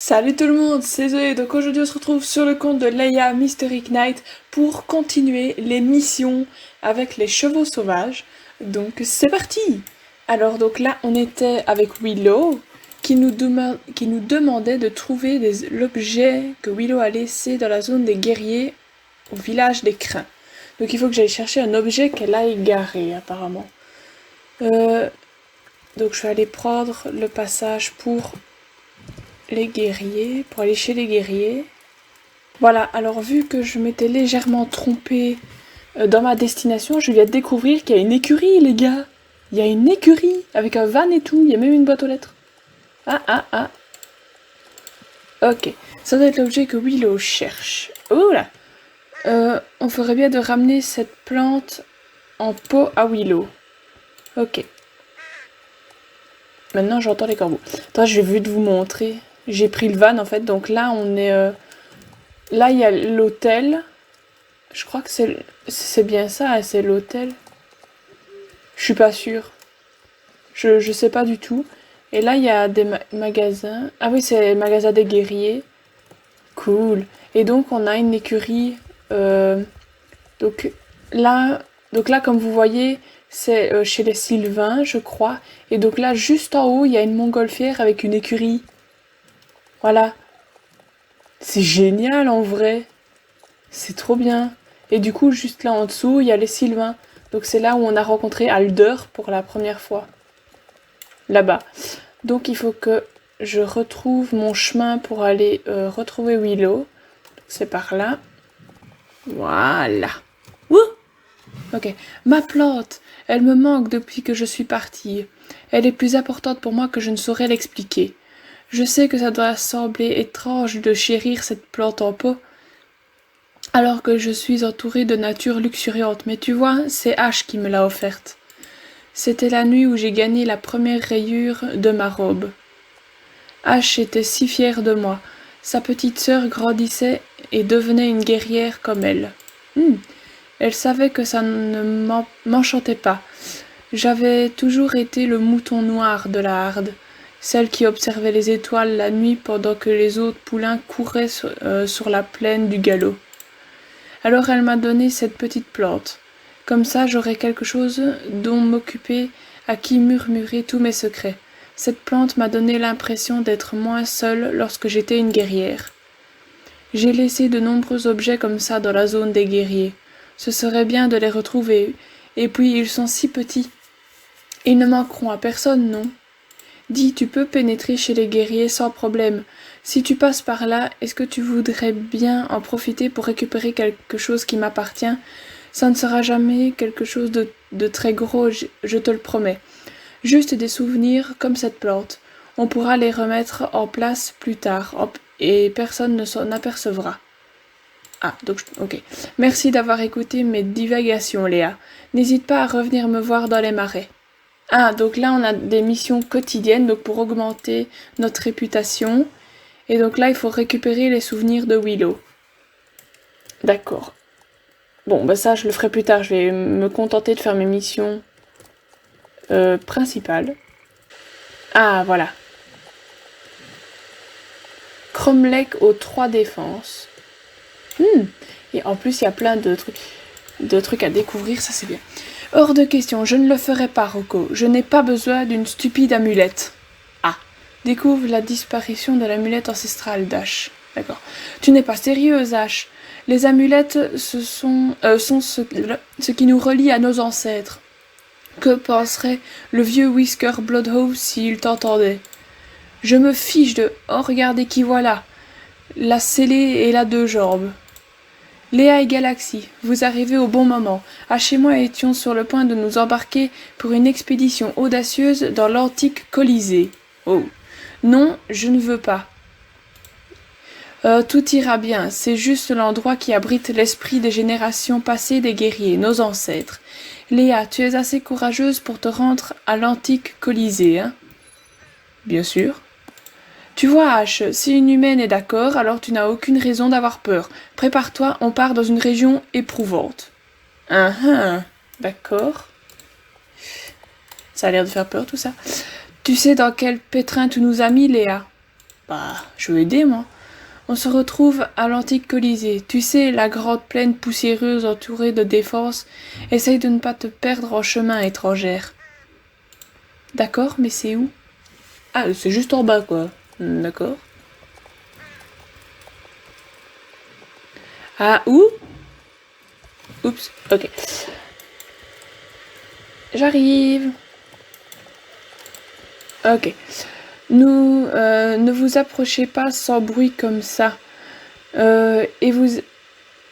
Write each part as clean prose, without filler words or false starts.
Salut tout le monde, c'est Zoé. Donc aujourd'hui on se retrouve sur le compte de Leia Mystery Knight pour continuer les missions avec les chevaux sauvages. Donc c'est parti. Alors donc là on était avec Willow qui nous demandait de trouver l'objet que Willow a laissé dans la zone des guerriers au village des Crins. Donc il faut que j'aille chercher un objet qu'elle a égaré apparemment. Euh, donc je vais aller prendre le passage pour les guerriers, pour aller chez les guerriers. Voilà, alors vu que je m'étais légèrement trompée dans ma destination, je viens de découvrir qu'il y a une écurie, les gars. Il y a une écurie avec un van et tout, il y a même une boîte aux lettres. Ah. Ok, ça doit être l'objet que Willow cherche. Oh là on ferait bien de ramener cette plante en pot à Willow. Ok. Maintenant j'entends les corbeaux. Attends, j'ai vu de vous montrer. J'ai pris le van en fait, donc là on est... Là, il y a l'hôtel. Je crois que c'est bien ça, hein, c'est l'hôtel. Je suis pas sûre. Je sais pas du tout. Et là, il y a des magasins. Ah oui, c'est le magasin des guerriers. Cool. Et donc, on a une écurie. Donc, donc là, comme vous voyez, c'est chez les Sylvains, je crois. Et donc là, juste en haut, il y a une montgolfière avec une écurie. Voilà. C'est génial en vrai. C'est trop bien. Et du coup, juste là en dessous, il y a les Sylvains. Donc c'est là où on a rencontré Alder pour la première fois. Là-bas. Donc il faut que je retrouve mon chemin pour aller retrouver Willow. C'est par là. Voilà. Wouh! Ok. Ma plante, elle me manque depuis que je suis partie. Elle est plus importante pour moi que je ne saurais l'expliquer. Je sais que ça doit sembler étrange de chérir cette plante en pot, alors que je suis entourée de nature luxuriante, mais tu vois, c'est Ash qui me l'a offerte. C'était la nuit où j'ai gagné la première rayure de ma robe. Ash était si fière de moi. Sa petite sœur grandissait et devenait une guerrière comme elle. Elle savait que ça ne m'enchantait pas. J'avais toujours été le mouton noir de la harde, celle qui observait les étoiles la nuit pendant que les autres poulains couraient sur la plaine du galop. Alors elle m'a donné cette petite plante. Comme ça, j'aurai quelque chose dont m'occuper, à qui murmurer tous mes secrets. Cette plante m'a donné l'impression d'être moins seule lorsque j'étais une guerrière. J'ai laissé de nombreux objets comme ça dans la zone des guerriers. Ce serait bien de les retrouver. Et puis ils sont si petits. Ils ne manqueront à personne, non? Dis, tu peux pénétrer chez les guerriers sans problème. Si tu passes par là, est-ce que tu voudrais bien en profiter pour récupérer quelque chose qui m'appartient? Ça ne sera jamais quelque chose de très gros, je te le promets. Juste des souvenirs comme cette plante. On pourra les remettre en place plus tard, et personne ne s'en apercevra. Ah, donc, ok. Merci d'avoir écouté mes divagations, Léa. N'hésite pas à revenir me voir dans les marais. Ah, donc là, on a des missions quotidiennes donc pour augmenter notre réputation. Et donc là, il faut récupérer les souvenirs de Willow. D'accord. Bon, bah ça, je le ferai plus tard. Je vais me contenter de faire mes missions principales. Ah, voilà. Cromlech aux 3 défenses. Et en plus, il y a plein de trucs à découvrir, ça c'est bien. Hors de question, je ne le ferai pas, Rocco. Je n'ai pas besoin d'une stupide amulette. Ah, découvre la disparition de l'amulette ancestrale d'Ash. D'accord. Tu n'es pas sérieuse, Ash. Les amulettes, sont ce qui nous relie à nos ancêtres. Que penserait le vieux Whisker Bloodhouse s'il t'entendait? Je me fiche de... Oh, regardez qui voilà. La scellée et la 2 jambes. Léa et Galaxy, vous arrivez au bon moment. Ash et moi étions sur le point de nous embarquer pour une expédition audacieuse dans l'antique Colisée. Oh. Non, je ne veux pas. Tout ira bien, c'est juste l'endroit qui abrite l'esprit des générations passées des guerriers, nos ancêtres. Léa, tu es assez courageuse pour te rendre à l'antique Colisée, hein? Bien sûr. Tu vois, Ash, si une humaine est d'accord, alors tu n'as aucune raison d'avoir peur. Prépare-toi, on part dans une région éprouvante. D'accord. Ça a l'air de faire peur tout ça. Tu sais dans quel pétrin tu nous as mis, Léa? Bah, je veux aider, moi. On se retrouve à l'antique Colisée. Tu sais, la grotte pleine poussiéreuse entourée de défenses. Essaye de ne pas te perdre en chemin, étrangère. D'accord, mais c'est où? Ah, c'est juste en bas, quoi. D'accord. Ah, où? Oups, ok. J'arrive. Ok. Ne vous approchez pas sans bruit comme ça. Et vous...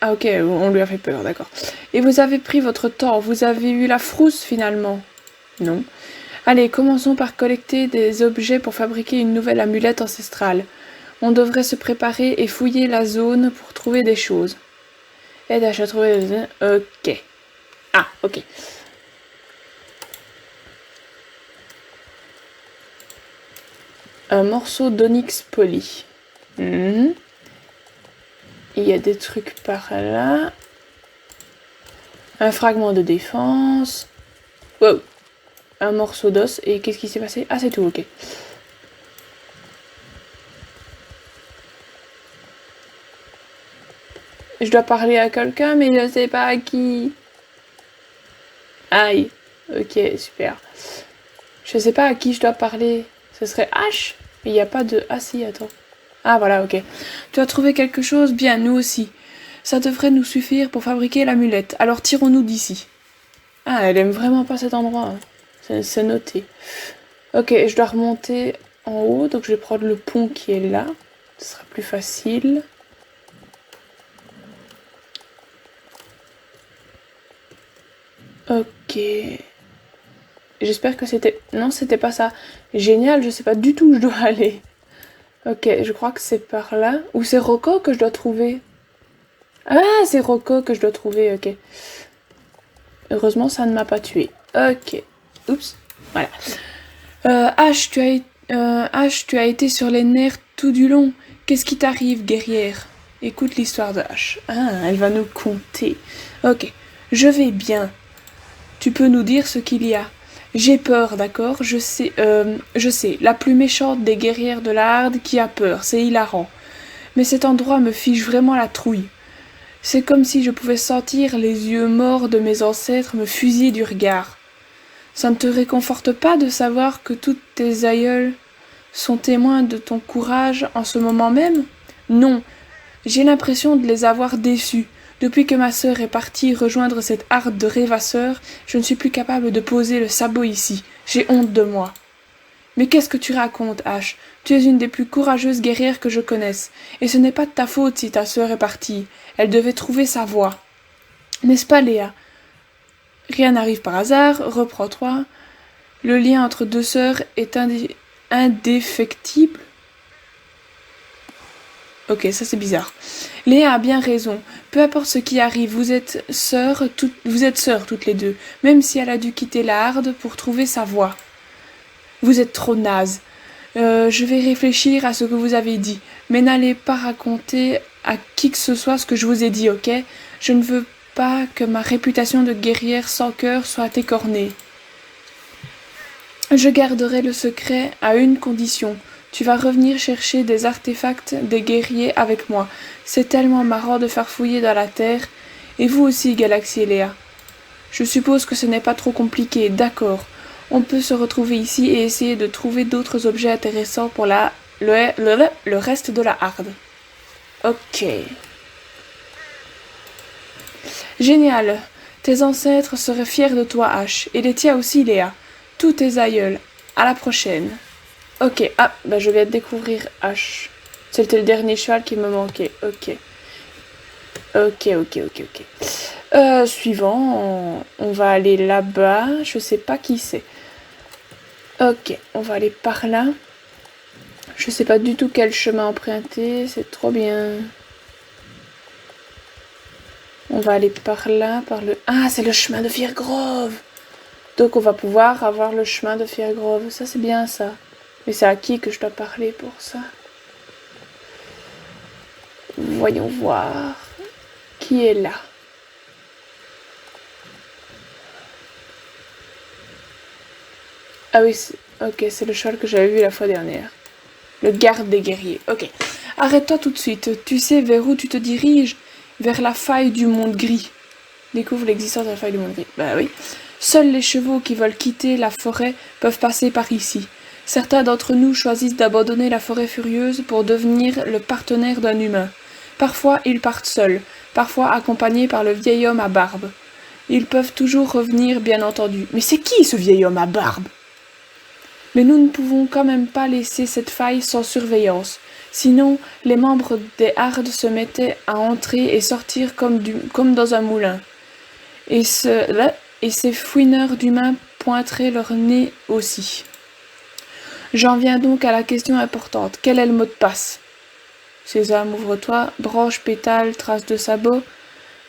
Ah ok, on lui a fait peur, d'accord. Et vous avez pris votre temps, vous avez eu la frousse finalement. Non. Allez, commençons par collecter des objets pour fabriquer une nouvelle amulette ancestrale. On devrait se préparer et fouiller la zone pour trouver des choses. Aide à trouver... Ok. Ah, ok. Un morceau d'onyx poli. Il y a des trucs par là. Un fragment de défense. Wow. Un morceau d'os. Et qu'est-ce qui s'est passé? Ah, c'est tout, ok. Je dois parler à quelqu'un, mais je ne sais pas à qui. Aïe. Ok, super. Je sais pas à qui je dois parler. Ce serait H? Mais il n'y a pas de... Ah si, attends. Ah voilà, ok. Tu as trouvé quelque chose? Bien, nous aussi. Ça devrait nous suffire pour fabriquer l'amulette. Alors tirons-nous d'ici. Ah, elle aime vraiment pas cet endroit. C'est noté. Ok, je dois remonter en haut. Donc je vais prendre le pont qui est là. Ce sera plus facile. Ok. J'espère que c'était... Non, c'était pas ça. Génial, je sais pas du tout où je dois aller. Ok, je crois que c'est par là. Ou c'est Rocco que je dois trouver. Ah, c'est Rocco que je dois trouver, ok. Heureusement, ça ne m'a pas tué. Ok. Oups. Voilà. H, tu as été sur les nerfs tout du long. Qu'est-ce qui t'arrive, guerrière? Écoute l'histoire de H. Ah, elle va nous conter. Ok. Je vais bien. Tu peux nous dire ce qu'il y a. J'ai peur, d'accord? Je sais. La plus méchante des guerrières de la Harde qui a peur, c'est hilarant. Mais cet endroit me fiche vraiment la trouille. C'est comme si je pouvais sentir les yeux morts de mes ancêtres me fusiller du regard. Ça ne te réconforte pas de savoir que toutes tes aïeules sont témoins de ton courage en ce moment même? Non, j'ai l'impression de les avoir déçus. Depuis que ma sœur est partie rejoindre cette harde de rêvasseurs, je ne suis plus capable de poser le sabot ici. J'ai honte de moi. Mais qu'est-ce que tu racontes, H? Tu es une des plus courageuses guerrières que je connaisse. Et ce n'est pas de ta faute si ta sœur est partie. Elle devait trouver sa voie. N'est-ce pas, Léa? Rien n'arrive par hasard, reprends-toi. Le lien entre deux sœurs est indéfectible. Ok, ça c'est bizarre. Léa a bien raison. Peu importe ce qui arrive, vous êtes sœurs toutes les deux, même si elle a dû quitter la Harde pour trouver sa voie. Vous êtes trop naze. Je vais réfléchir à ce que vous avez dit, mais n'allez pas raconter à qui que ce soit ce que je vous ai dit, ok? Je ne veux pas que ma réputation de guerrière sans cœur soit écornée. Je garderai le secret à une condition. Tu vas revenir chercher des artefacts des guerriers avec moi. C'est tellement marrant de faire fouiller dans la terre. Et vous aussi, Galaxy et Léa. Je suppose que ce n'est pas trop compliqué, d'accord. On peut se retrouver ici et essayer de trouver d'autres objets intéressants pour le reste de la Harde. Ok. Génial. Tes ancêtres seraient fiers de toi, H. Et les tiens aussi, Léa. Tous tes aïeuls. À la prochaine. Ok, bah je viens de découvrir H. C'était le dernier cheval qui me manquait. Ok. Suivant, on va aller là-bas. Je sais pas qui c'est. Ok, on va aller par là. Je sais pas du tout quel chemin emprunter. C'est trop bien. On va aller par là, par le... Ah, c'est le chemin de Firgrove. Donc on va pouvoir avoir le chemin de Firgrove. Ça, c'est bien, ça. Mais c'est à qui que je dois parler pour ça? Voyons voir. Qui est là? Ah oui, ok, c'est le cheval que j'avais vu la fois dernière. Le garde des guerriers. Ok. Arrête-toi tout de suite. Tu sais vers où tu te diriges? Vers la faille du monde gris. Découvre l'existence de la faille du monde gris. Bah oui. Seuls les chevaux qui veulent quitter la forêt peuvent passer par ici. Certains d'entre nous choisissent d'abandonner la forêt furieuse pour devenir le partenaire d'un humain. Parfois, ils partent seuls, parfois accompagnés par le vieil homme à barbe. Ils peuvent toujours revenir, bien entendu. Mais c'est qui ce vieil homme à barbe? Mais nous ne pouvons quand même pas laisser cette faille sans surveillance. Sinon, les membres des Hardes se mettaient à entrer et sortir comme dans un moulin. Et ces fouineurs d'humains pointeraient leur nez aussi. J'en viens donc à la question importante. Quel est le mot de passe? Sésame, ouvre-toi. Branche, pétale, trace de sabot.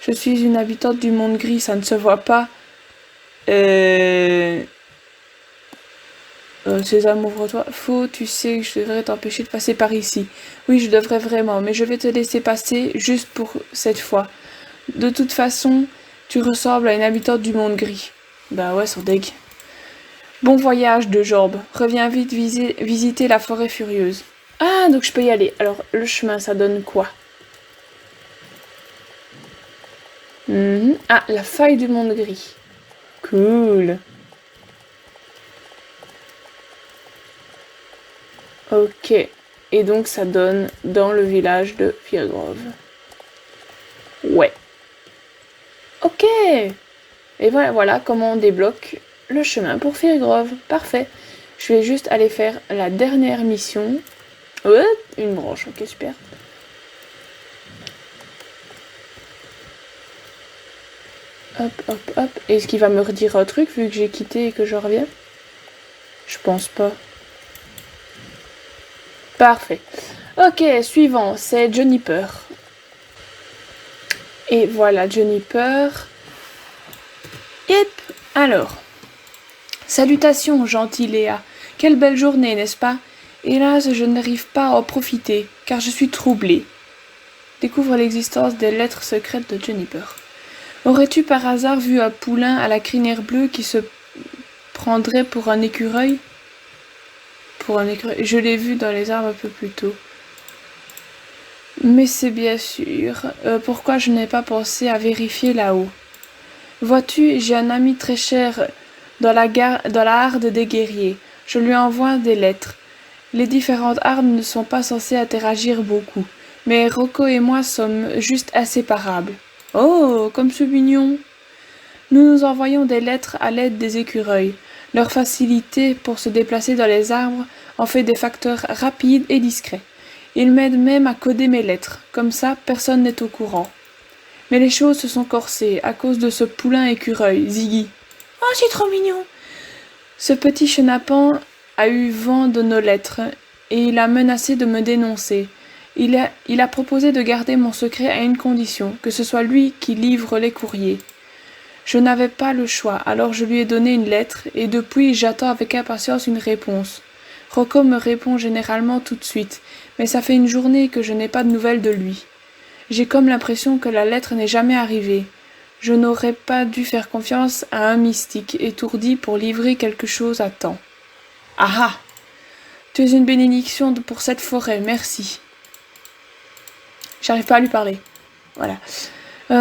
Je suis une habitante du monde gris, ça ne se voit pas. Sésame, ouvre-toi. Faux, tu sais que je devrais t'empêcher de passer par ici. Oui, je devrais vraiment, mais je vais te laisser passer juste pour cette fois. De toute façon, tu ressembles à une habitante du monde gris. Bah ouais, sur deg. Bon voyage, Deux Jambes. Reviens vite visiter la forêt furieuse. Ah, donc je peux y aller. Alors, le chemin, ça donne quoi? Ah, la faille du monde gris. Cool. Ok. Et donc, ça donne dans le village de Firgrove. Ouais. Ok. Et voilà comment on débloque le chemin pour Firgrove. Parfait. Je vais juste aller faire la dernière mission. Ouais, une branche. Ok, super. Hop, hop, hop. Est-ce qu'il va me redire un truc vu que j'ai quitté et que je reviens? Je pense pas. Parfait. Ok, suivant, c'est Juniper. Et voilà, Juniper. Yep. Alors. Salutations, gentille Léa. Quelle belle journée, n'est-ce pas? Hélas, je n'arrive pas à en profiter, car je suis troublée. Découvre l'existence des lettres secrètes de Juniper. Aurais-tu par hasard vu un poulain à la crinière bleue qui se prendrait pour un écureuil? Pour un écureuil. Je l'ai vu dans les arbres un peu plus tôt. Mais c'est bien sûr. Pourquoi je n'ai pas pensé à vérifier là-haut? Vois-tu, j'ai un ami très cher dans la harde des guerriers. Je lui envoie des lettres. Les différentes hardes ne sont pas censées interagir beaucoup, mais Rocco et moi sommes juste inséparables. Oh, comme c'est mignon! Nous nous envoyons des lettres à l'aide des écureuils. Leur facilité pour se déplacer dans les arbres en fait des facteurs rapides et discrets. Ils m'aident même à coder mes lettres, comme ça personne n'est au courant. Mais les choses se sont corsées à cause de ce poulain écureuil, Ziggy. Oh, c'est trop mignon! Ce petit chenapan a eu vent de nos lettres, et il a menacé de me dénoncer. Il a proposé de garder mon secret à une condition, que ce soit lui qui livre les courriers. Je n'avais pas le choix, alors je lui ai donné une lettre, et depuis j'attends avec impatience une réponse. Rocco me répond généralement tout de suite, mais ça fait une journée que je n'ai pas de nouvelles de lui. J'ai comme l'impression que la lettre n'est jamais arrivée. Je n'aurais pas dû faire confiance à un mystique étourdi pour livrer quelque chose à temps. Ah ah! Tu es une bénédiction pour cette forêt, merci. J'arrive pas à lui parler. Voilà.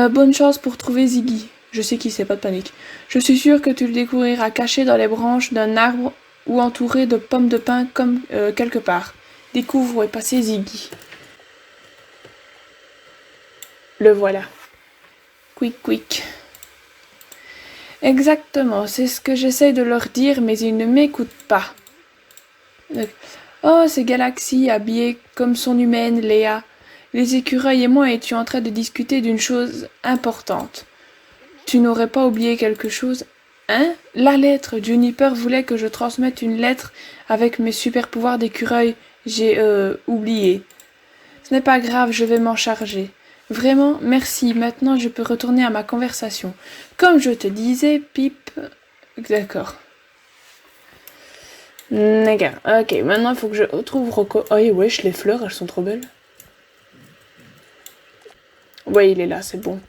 Bonne chance pour trouver Ziggy. Je sais qui c'est, pas de panique. Je suis sûre que tu le découvriras caché dans les branches d'un arbre ou entouré de pommes de pin comme quelque part. Découvre où est passé Ziggy. Le voilà. Quick, quick. Exactement, c'est ce que j'essaye de leur dire, mais ils ne m'écoutent pas. Oh, ces galaxies habillées comme son humaine, Léa. Les écureuils et moi étions en train de discuter d'une chose importante. Tu n'aurais pas oublié quelque chose? Hein? La lettre. Juniper voulait que je transmette une lettre avec mes super pouvoirs d'écureuil. J'ai, oublié. Ce n'est pas grave, je vais m'en charger. Vraiment, merci. Maintenant, je peux retourner à ma conversation. Comme je te disais, Pip... D'accord. D'accord. Ok, maintenant, il faut que je retrouve Rocco. Oh, wesh, les fleurs, elles sont trop belles. Ouais, il est là, c'est bon.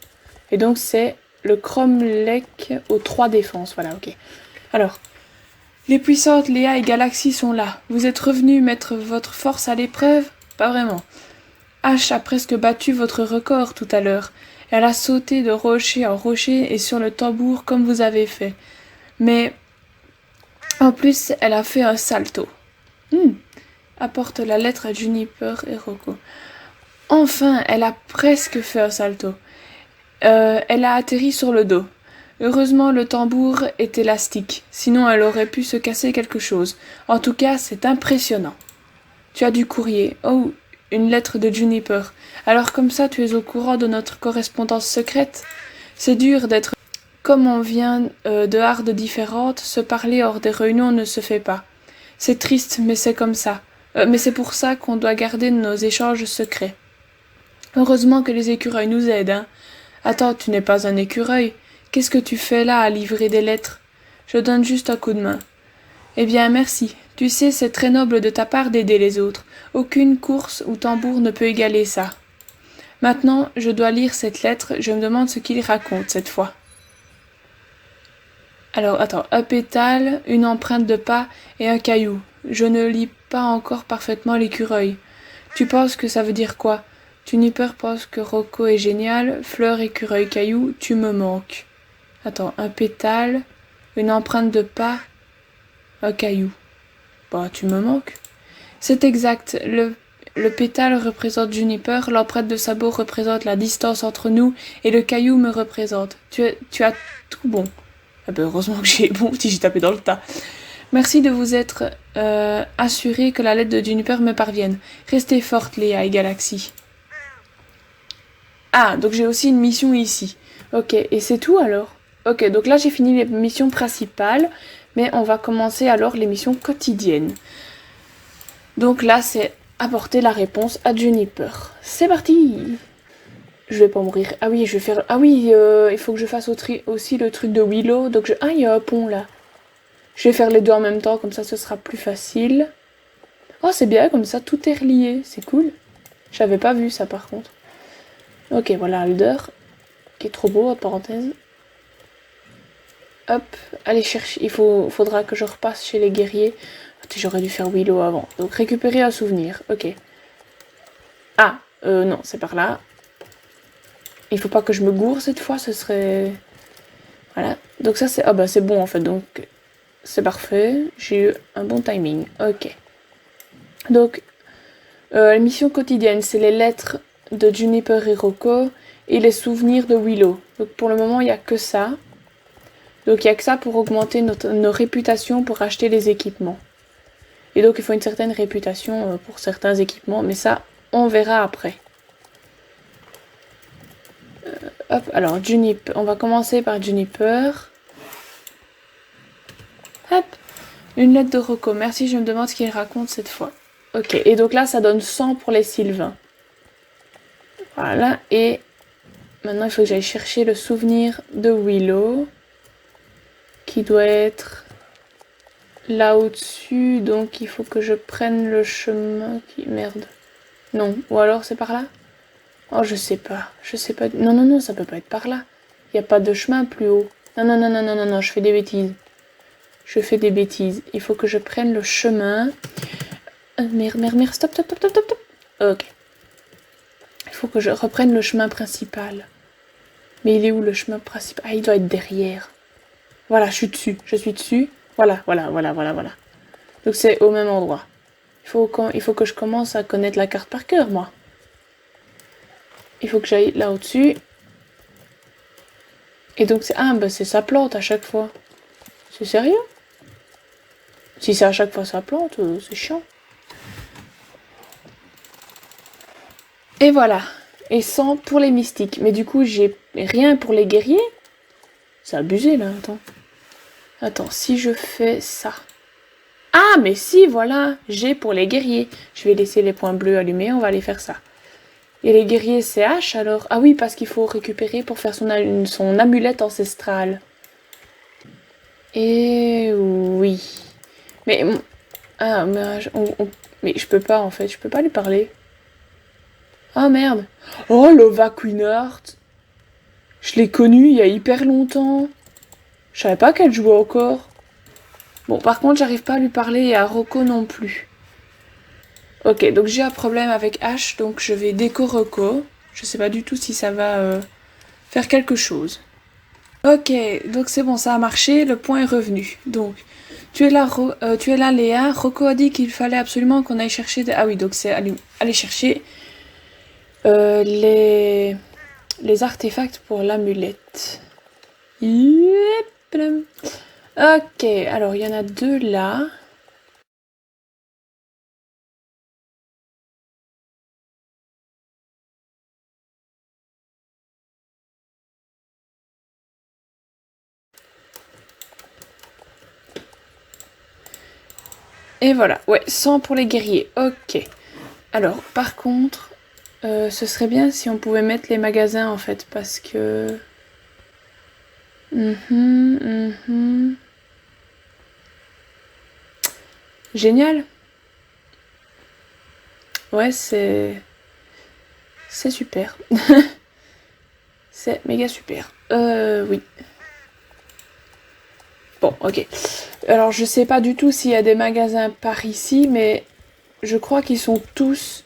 Et donc, c'est le Cromlech aux 3 défenses. Voilà, ok. Alors, Les puissantes Léa et Galaxy sont là. Vous êtes revenus mettre votre force à l'épreuve? Pas vraiment. Ash a presque battu votre record tout à l'heure. Elle a sauté de rocher en rocher et sur le tambour comme vous avez fait. Mais en plus, elle a fait un salto. Apporte la lettre à Juniper et Rocco. Enfin, elle a presque fait un salto. Elle a atterri sur le dos. Heureusement, le tambour est élastique, sinon elle aurait pu se casser quelque chose. En tout cas, c'est impressionnant. Tu as du courrier. Oh, une lettre de Juniper. Alors comme ça, tu es au courant de notre correspondance secrète? C'est dur d'être... Comme on vient de hardes différentes, se parler hors des réunions ne se fait pas. C'est triste, mais c'est comme ça. Mais c'est pour ça qu'on doit garder nos échanges secrets. Heureusement que les écureuils nous aident, hein. Attends, tu n'es pas un écureuil. Qu'est-ce que tu fais là à livrer des lettres? Je donne juste un coup de main. Eh bien, merci. Tu sais, c'est très noble de ta part d'aider les autres. Aucune course ou tambour ne peut égaler ça. Maintenant, je dois lire cette lettre. Je me demande ce qu'il raconte cette fois. Alors, attends. Un pétale, une empreinte de pas et un caillou. Je ne lis pas encore parfaitement l'écureuil. Tu penses que ça veut dire quoi? Juniper pense que Rocco est génial. Fleur, écureuil, caillou, tu me manques. Attends, un pétale, une empreinte de pas, un caillou. Bah, tu me manques. C'est exact. Le pétale représente Juniper, l'empreinte de sabot représente la distance entre nous, et le caillou me représente. Tu as tout bon. Ah ben, heureusement que j'ai bon si j'ai tapé dans le tas. Merci de vous être assuré que la lettre de Juniper me parvienne. Restez forte, Léa et Galaxy. Ah, donc j'ai aussi une mission ici. Ok, et c'est tout alors? Ok, donc là j'ai fini les missions principales, mais on va commencer alors les missions quotidiennes. Donc là c'est apporter la réponse à Juniper. C'est parti! Je vais pas mourir. Ah oui, je vais faire... Ah oui, il faut que je fasse aussi le truc de Willow. Donc Ah, il y a un pont là. Je vais faire les deux en même temps, comme ça ce sera plus facile. Oh, c'est bien, comme ça tout est relié. C'est cool. J'avais pas vu ça par contre. Ok, voilà Alder, qui est trop beau, en parenthèse. Hop, allez chercher, faudra que je repasse chez les guerriers. J'aurais dû faire Willow avant. Donc récupérer un souvenir, ok. Ah, non, c'est par là. Il faut pas que je me gourre cette fois, ce serait... Voilà, donc ça c'est... Ah bah c'est bon en fait, donc c'est parfait. J'ai eu un bon timing, ok. Donc, la mission quotidienne, c'est les lettres de Juniper et Rocco et les souvenirs de Willow. Donc pour le moment, il n'y a que ça. Donc il n'y a que ça pour augmenter nos réputations pour acheter les équipements. Et donc il faut une certaine réputation pour certains équipements, mais ça, on verra après. Hop, alors Juniper, on va commencer par Juniper. Hop, une lettre de Rocco. Merci, je me demande ce qu'il raconte cette fois. Ok, et donc là, ça donne 100 pour les Sylvains. Voilà, et maintenant il faut que j'aille chercher le souvenir de Willow. Qui doit être là au-dessus, donc il faut que je prenne le chemin qui... Merde. Non, ou alors c'est par là? Oh, je sais pas. Non, non, non, ça peut pas être par là. Il n'y a pas de chemin plus haut. Non, non, non, non, non, non, non, je fais des bêtises. Il faut que je prenne le chemin. Merde, stop, stop, stop, stop, stop, stop. Ok. Il faut que je reprenne le chemin principal. Mais il est où le chemin principal? Ah, il doit être derrière. Voilà, je suis dessus. Voilà. Donc c'est au même endroit. Il faut que je commence à connaître la carte par cœur, moi. Il faut que j'aille là au-dessus. Et donc c'est... Ah, bah c'est sa plante à chaque fois. C'est sérieux? Si c'est à chaque fois sa plante, c'est chiant. Et voilà. Et 100 pour les mystiques. Mais du coup, j'ai rien pour les guerriers. C'est abusé, là, Attends, si je fais ça... Ah, mais si, voilà, j'ai pour les guerriers. Je vais laisser les points bleus allumés, on va aller faire ça. Et les guerriers, c'est H, alors? Ah oui, parce qu'il faut récupérer pour faire son amulette ancestrale. Et oui. Mais... Ah, mais je peux pas, en fait, je peux pas lui parler. Ah, merde. Oh, Lova Queenheart. Je l'ai connue il y a hyper longtemps. Je savais pas qu'elle jouait encore. Bon, par contre, j'arrive pas à lui parler et à Rocco non plus. Ok, donc j'ai un problème avec H, donc je vais déco Rocco. Je sais pas du tout si ça va faire quelque chose. Ok, donc c'est bon, ça a marché, le point est revenu. Donc, tu es là Léa. Rocco a dit qu'il fallait absolument qu'on aille chercher... Ah oui, donc c'est aller chercher les artefacts pour l'amulette. Yep. Ok, alors il y en a 2 là. Et voilà, ouais, 100 pour les guerriers, ok. Alors, par contre, ce serait bien si on pouvait mettre les magasins en fait, parce que... Génial. Ouais, c'est... C'est super. C'est méga super. Oui. Bon, ok. Alors, je sais pas du tout s'il y a des magasins par ici, mais je crois qu'ils sont tous...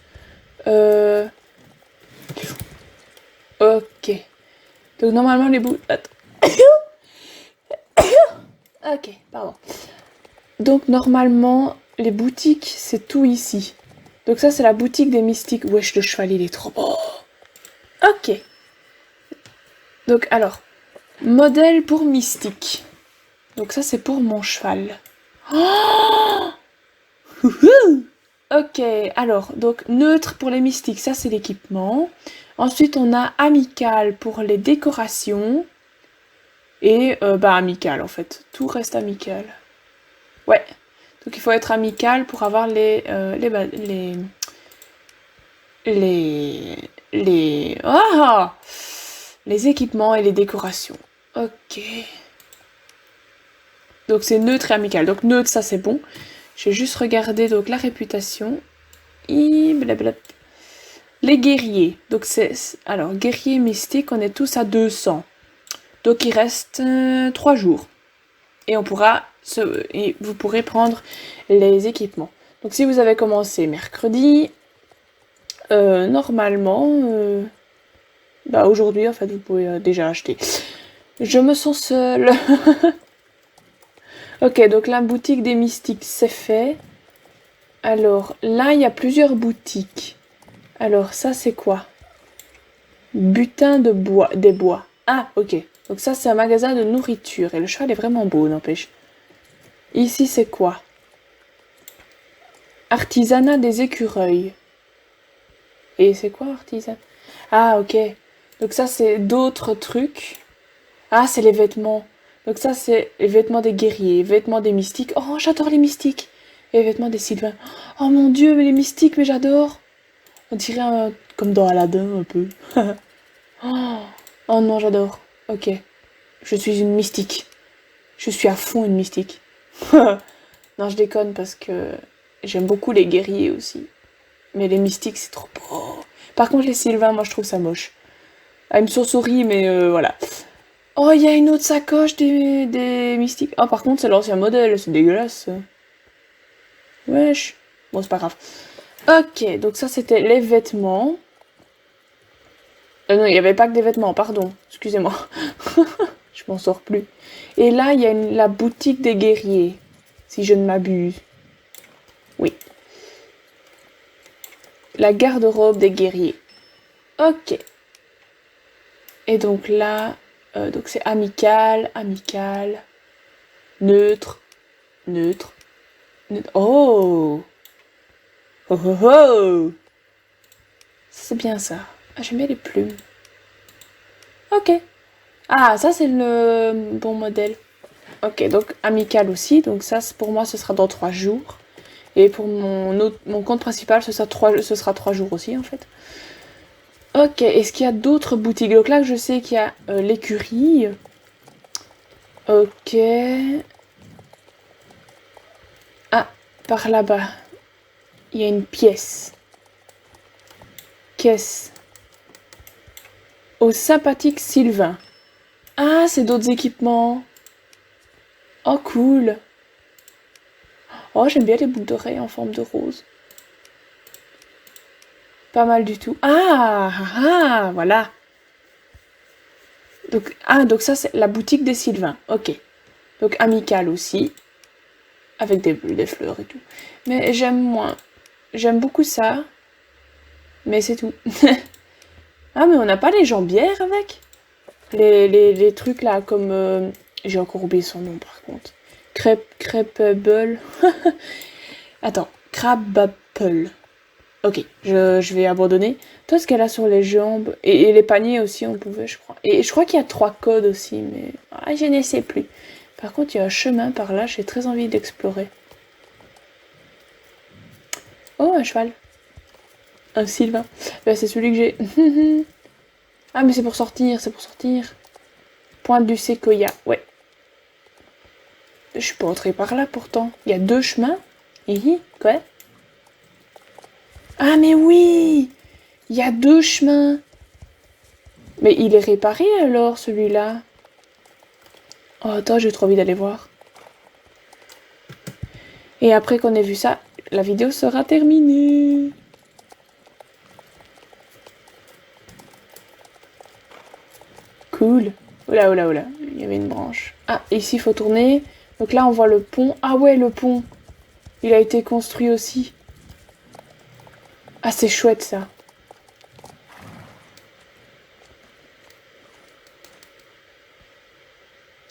Ok. Donc, normalement, les bouts... Attends. Ok, pardon. Donc, normalement, les boutiques, c'est tout ici. Donc ça, c'est la boutique des mystiques. Wesh, le cheval, il est trop beau. Ok. Donc, alors, modèle pour mystique. Donc ça, c'est pour mon cheval. Oh ok, alors, donc neutre pour les mystiques, ça c'est l'équipement. Ensuite, on a amical pour les décorations. Et bah amical en fait, tout reste amical. Ouais, donc il faut être amical pour avoir les les équipements et les décorations. Ok. Donc c'est neutre et amical. Donc neutre, ça c'est bon. J'ai juste regardé donc la réputation. Blablabla. Les guerriers. Donc c'est... Alors, guerriers mystiques, on est tous à 200. Donc il reste 3 jours. Et on pourra et vous pourrez prendre les équipements. Donc si vous avez commencé mercredi, normalement, bah aujourd'hui en fait vous pouvez déjà acheter. Je me sens seule. Ok, donc la boutique des mystiques c'est fait. Alors là il y a plusieurs boutiques. Alors ça c'est quoi? Butin de bois, des bois. Ah ok. Donc ça c'est un magasin de nourriture et le cheval est vraiment beau n'empêche. Ici c'est quoi? Artisanat des écureuils. Et c'est quoi artisanat? Ah ok. Donc ça c'est d'autres trucs. Ah c'est les vêtements. Donc ça c'est les vêtements des guerriers, vêtements des mystiques. Oh j'adore les mystiques. Et les vêtements des sylvains. Oh mon dieu mais les mystiques mais j'adore. On dirait comme dans Aladdin un peu. Oh, oh non j'adore. Ok. Je suis une mystique. Je suis à fond une mystique. Non je déconne parce que j'aime beaucoup les guerriers aussi. Mais les mystiques c'est trop beau. Par contre les sylvains moi je trouve ça moche. Ah, une chauve-souris mais voilà. Oh, il y a une autre sacoche des mystiques. Oh, par contre, c'est l'ancien modèle, c'est dégueulasse. Wesh. Bon, c'est pas grave. Ok, donc ça, c'était les vêtements. Non, il n'y avait pas que des vêtements, pardon. Excusez-moi. Je m'en sors plus. Et là, il y a la boutique des guerriers, si je ne m'abuse. Oui. La garde-robe des guerriers. Ok. Et donc là, donc c'est amical, amical, neutre, neutre, neutre. Oh! Oh oh oh! C'est bien ça. Ah, j'aime bien les plumes. Ok. Ah, ça c'est le bon modèle. Ok, donc amical aussi. Donc ça, pour moi, ce sera dans 3 jours. Et pour mon compte principal, ce sera 3 jours aussi, en fait. Ok, est-ce qu'il y a d'autres boutiques? Donc là, je sais qu'il y a l'écurie. Ok. Ah, par là-bas, il y a une pièce. Caisse. Au sympathique Sylvain. Ah, c'est d'autres équipements. Oh, cool. Oh, j'aime bien les boucles d'oreilles en forme de rose. Pas mal du tout. Voilà. Donc ça, c'est la boutique des Sylvains. Ok. Donc amical aussi. Avec des fleurs et tout. Mais j'aime moins. J'aime beaucoup ça. Mais c'est tout. Ah, mais on n'a pas les jambières avec? Les trucs là, comme... J'ai encore oublié son nom par contre. Crêpable. Attends. Crabapple. Ok, je vais abandonner. Toi, ce qu'elle a sur les jambes. Et les paniers aussi, on pouvait, je crois. Et je crois qu'il y a 3 codes aussi, mais... Ah, je ne sais plus. Par contre, il y a un chemin par là, j'ai très envie d'explorer. Oh, un cheval. Un Sylvain. Ben, c'est celui que j'ai. Ah, mais c'est pour sortir, c'est pour sortir. Pointe du séquoia, ouais. Je suis pas entrée par là pourtant. Il y a 2 chemins. Hihi, quoi? Ah, mais oui! Il y a 2 chemins. Mais il est réparé alors, celui-là. Oh, attends, j'ai trop envie d'aller voir. Et après qu'on ait vu ça, la vidéo sera terminée. Cool. Oula, oula, oula. Il y avait une branche. Ah, ici, il faut tourner. Donc là, on voit le pont. Ah ouais, le pont. Il a été construit aussi. Ah, c'est chouette, ça.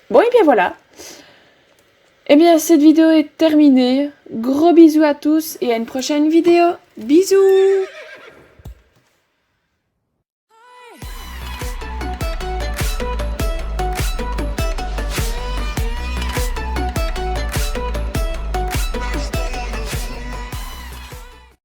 Bon, et bien voilà. Eh bien, cette vidéo est terminée. Gros bisous à tous et à une prochaine vidéo. Bisous!